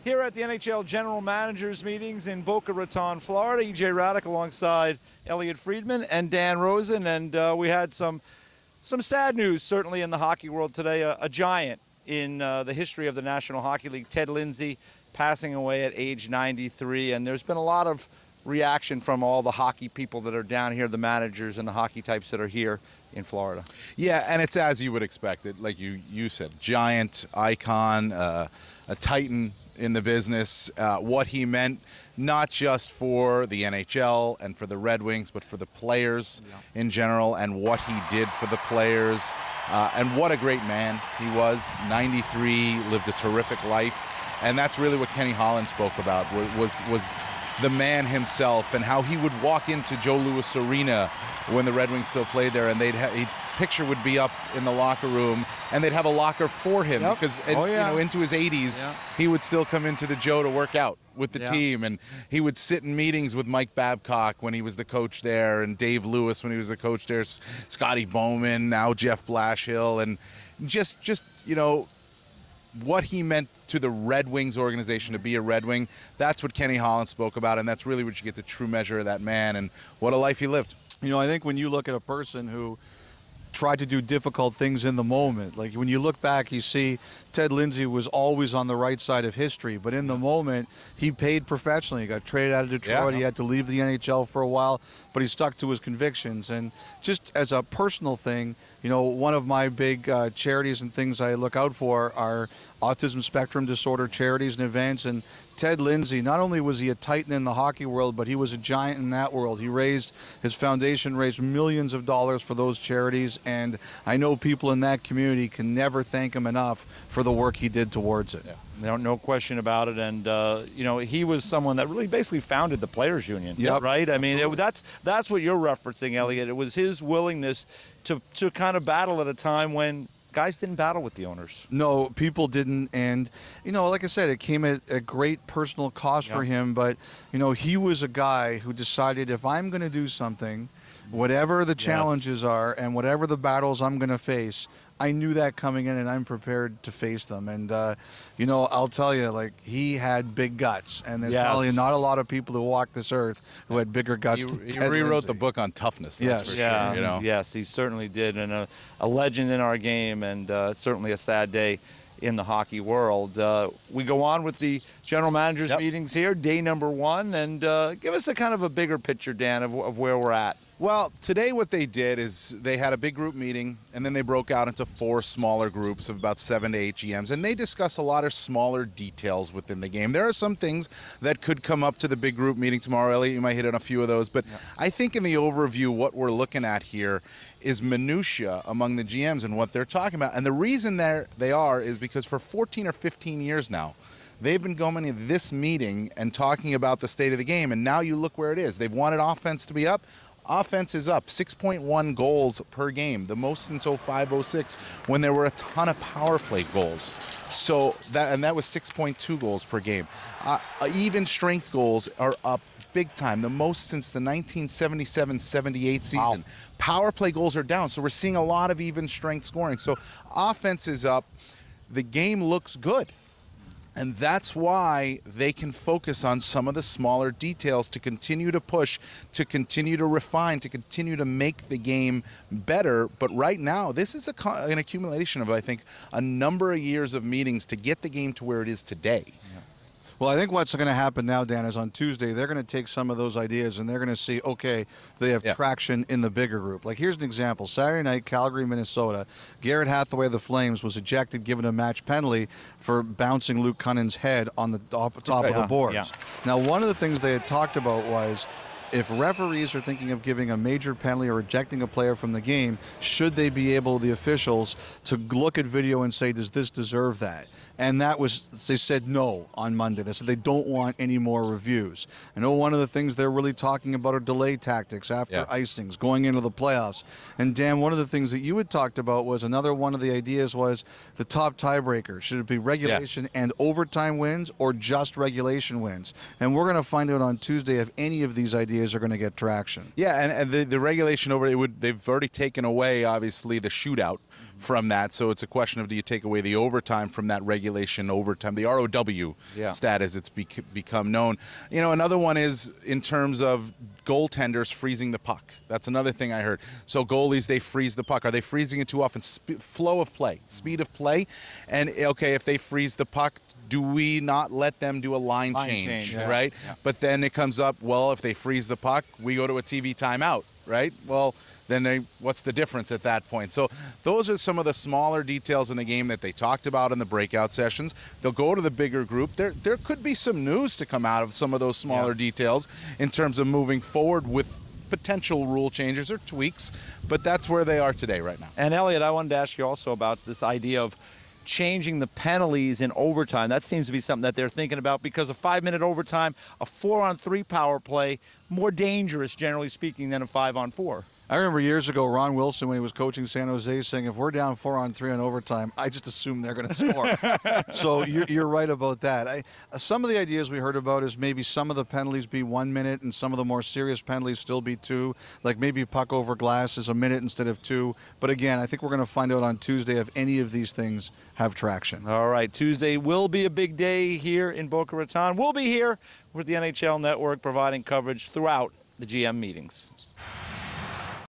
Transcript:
Here at the NHL General Managers Meetings in Boca Raton, Florida, EJ Hradek alongside Elliotte Friedman and Dan Rosen, and we had some sad news certainly in the hockey world today. A giant in the history of the National Hockey League, Ted Lindsay, passing away at age 93, and there's been a lot of reaction from all the hockey people that are down here, the managers and the hockey types that are here in Florida. Yeah, and it's as you would expect it, like you said, giant, icon, a titan in the business, what he meant not just for the NHL and for the Red Wings, but for the players in general, and what he did for the players, and what a great man he was. 93, lived a terrific life, and that's really what Kenny Holland spoke about, was the man himself, and how he would walk into Joe Louis Arena when the Red Wings still played there, and picture would be up in the locker room, and they'd have a locker for him because you know, into his 80s, he would still come into the Joe to work out with the team, and he would sit in meetings with Mike Babcock when he was the coach there, and Dave Lewis when he was the coach there, Scotty Bowman, now Jeff Blashill, and just you know, what he meant to the Red Wings organization to be a Red Wing. That's what Kenny Holland spoke about, and that's really what you get the true measure of that man and what a life he lived. You know, I think when you look at a person who tried to do difficult things in the moment, like when you look back, you see Ted Lindsay was always on the right side of history, but in the moment, he paid professionally. He got traded out of Detroit. He had to leave the NHL for a while, but he stuck to his convictions. And just as a personal thing, you know, one of my big charities and things I look out for are autism spectrum disorder charities and events. And Ted Lindsay, not only was he a titan in the hockey world, but he was a giant in that world. His foundation raised millions of dollars for those charities, and I know people in that community can never thank him enough for the work he did towards it. No question about it, and you know, he was someone that really basically founded the Players Union, right? I mean, that's what you're referencing, Elliotte. It was his willingness to kind of battle at a time when guys didn't battle with the owners. No, people didn't, and you know, like I said, it came at a great personal cost for him, but you know, he was a guy who decided, if I'm going to do something, whatever the challenges are and whatever the battles I'm going to face, I knew that coming in, and I'm prepared to face them. And you know, I'll tell you, like, he had big guts, and there's probably not a lot of people who walk this earth who had bigger guts than Ted rewrote Lindsay. the book on toughness. That's for sure, you know? Yes, he certainly did, and a legend in our game, and certainly a sad day in the hockey world. We go on with the general managers meetings here, day number 1, and give us a kind of a bigger picture, Dan, of where we're at. Well, today what they did is they had a big group meeting, and then they broke out into 4 smaller groups of about 7 to 8 GMs, and they discuss a lot of smaller details within the game. There are some things that could come up to the big group meeting tomorrow. Elliotte, you might hit on a few of those, but I think in the overview, what we're looking at here is minutia among the GMs and what they're talking about. And the reason they are is because for 14 or 15 years now, they've been going to this meeting and talking about the state of the game, and now you look where it is. They've wanted offense to be up. Offense is up, 6.1 goals per game, the most since 05-06, when there were a ton of power play goals. So that was 6.2 goals per game. Even strength goals are up big time, the most since the 1977-78 season. Wow. Power play goals are down, so we're seeing a lot of even strength scoring. So offense is up. The game looks good. And that's why they can focus on some of the smaller details to continue to push, to continue to refine, to continue to make the game better. But right now, this is an accumulation of, I think, a number of years of meetings to get the game to where it is today. Well, I think what's going to happen now, Dan, is on Tuesday, they're going to take some of those ideas and they're going to see, okay, they have traction in the bigger group. Like, here's an example. Saturday night, Calgary, Minnesota, Garrett Hathaway of the Flames was ejected, given a match penalty for bouncing Luke Cunning's head on the top of the boards. Now, one of the things they had talked about was, if referees are thinking of giving a major penalty or ejecting a player from the game, should they be able, the officials, to look at video and say, does this deserve that? And that was, they said no on Monday. They said they don't want any more reviews. I know one of the things they're really talking about are delay tactics after icings, going into the playoffs. And Dan, one of the things that you had talked about was, another one of the ideas was the top tiebreaker. Should it be regulation and overtime wins, or just regulation wins? And we're going to find out on Tuesday if any of these ideas ideas are going to get traction. Yeah, and the regulation over they've already taken away, obviously, the shootout from that. So it's a question of, do you take away the overtime from that regulation overtime, the ROW status it's become known. You know, another one is in terms of goaltenders freezing the puck. That's another thing I heard. So goalies, they freeze the puck. Are they freezing it too often? Flow of play, speed of play. And, okay, if they freeze the puck, do we not let them do a line change, right? Yeah. But then it comes up, well, if they freeze the puck, we go to a TV timeout, right? Well, then what's the difference at that point? So those are some of the smaller details in the game that they talked about in the breakout sessions. They'll go to the bigger group. There could be some news to come out of some of those smaller details in terms of moving forward with potential rule changes or tweaks, but that's where they are today right now. And Elliotte, I wanted to ask you also about this idea of changing the penalties in overtime. That seems to be something that they're thinking about, because a 5-minute overtime, a 4-on-3 power play, more dangerous, generally speaking, than a 5-on-4. I remember years ago, Ron Wilson, when he was coaching San Jose, saying, if we're down 4-on-3 on overtime, I just assume they're going to score. So you're right about that. Some of the ideas we heard about is maybe some of the penalties be 1 minute and some of the more serious penalties still be 2. Like maybe puck over glass is a minute instead of 2. But again, I think we're going to find out on Tuesday if any of these things have traction. All right, Tuesday will be a big day here in Boca Raton. We'll be here with the NHL Network providing coverage throughout the GM meetings.